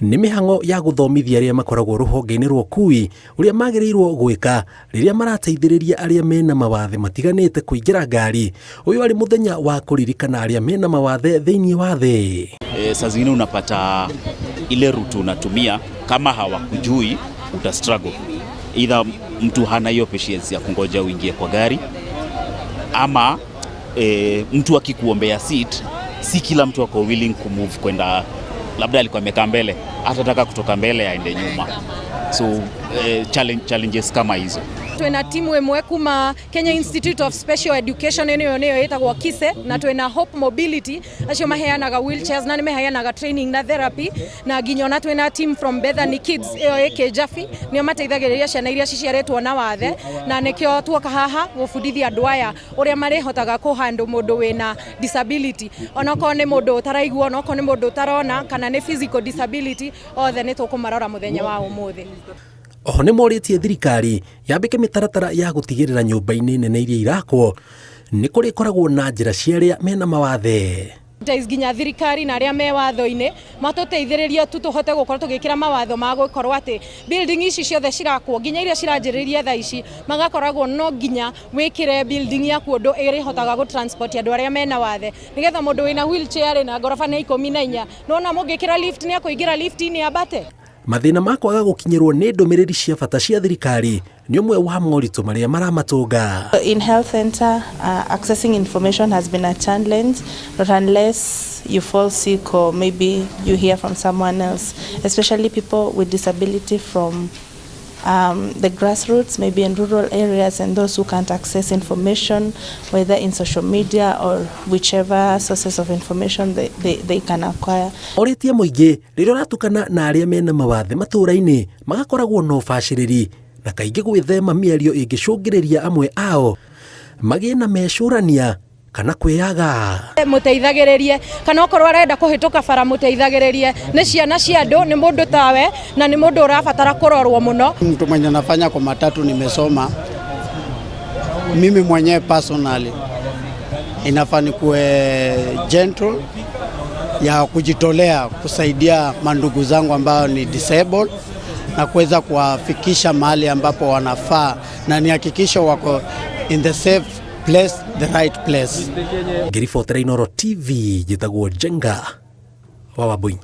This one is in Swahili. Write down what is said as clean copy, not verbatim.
Nĩ mĩhango ya gũthomithia arĩa makoragwo rũhonge-inĩ rwa ũkui ũrĩa magĩrĩirwo gwĩka rĩrĩa marateithĩrĩria arĩa mena mawathe matiganĩte kũingĩra ngari. Ũyũ arĩ mũthenya wa kũririkana arĩa mena mawathe thĩinĩ wa thĩ. Saa zingine unapata ile route unatumia kama hawakujui uta struggle. Either mtu hana hiyo patience ya kungoja uingie kwa gari ama mtu akikuombea seat, si kila mtu ako willing kumove kwenda, labda alikuwa amekaa mbele, atataka kutoka mbele aende nyuma. So challenges kama hizo. Twina timu imwe kuma Kenya Institute of Special Education niyo yetagwo KISE, na twina Hope Mobility acio maheanaga wheelchairs na nimeheanaga training na therapy, na nginya na twina team from Bethany Kids eke Jafi nio mateithagĩrĩria ciana iria ciciaretwo na wathe, na nikio tuoka haha gũbundithia andũ aya uria marihotaga kũhandle mũndũ wina disability, onako nĩ mũndũ ũtaraigua, onako nĩ mũndũ ũtarona, kana nĩ physical disability, othe nĩ tũkũmarora mũthenya wa ũmũthĩ. Oho nĩ morĩtie thirikari yambĩke mĩtaratara ya gũtigĩrĩra nyũmba-inĩ nene iria irakwo nĩ kũrĩ koragwo na njĩra cia arĩa mena mawathe. Nginya thirikari na arĩa me watho-inĩ matũteithĩrĩrie tũhote gũkorwo tũgĩkĩra mawatho ma gũkorwo atĩ building ici ciothe cirakwo nginya iria ciranjĩrĩria thaa ici magakoragwo no nginya wĩkĩre building ya kũndũ ĩrĩhotaga gũtransport andũ arĩa mena wathe, nĩgetha mũndũ wĩna wheelchair na ngoroba nĩ 14 nona mũngĩkĩra lift nĩ akũingĩra lift-inĩ ambate. Mathĩna ma kwaga gũkinyĩrwo nĩ ndũmĩrĩri cia bata cia thirikari nĩ ũmwe wa moritũ marĩa maramatũnga. In health center, accessing information has been a challenge, not unless you fall sick or maybe you hear from someone else, especially people with disability from the grassroots, maybe in rural areas, and those who can't access information, whether in social media or whichever sources of information they can acquire. Orĩtie mũingĩ rĩrĩa ũratukana na arĩa mena mawathe matũũra-inĩ magakoragwo na ũbacĩrĩri na kaingĩ gwĩthema mĩario ĩngĩcũngĩrĩria amwe ao magĩe na mecũrania kana kwĩyaga. Mũteithagĩrĩrie kana okorwo arenda kũhĩtũka bara mũteithagĩrĩrie, nĩ ciana cia andũ, nĩ mũndũ tawe na nĩ mũndũ ũrabatara kũrorwo mũno. Mtu mwenye nafanya kwa matatu nimesoma mimi mwenyewe personally, inafaa nikuwe gentle ya kujitolea kusaidia mandugu zangu ambao ni disabled na kuweza kuwafikisha mahali ambapo wanafaa na nihakikisha wako in the safe place, the right place. Ngĩribotera Inooro TV, njĩtagwo Jenga wa Wambui.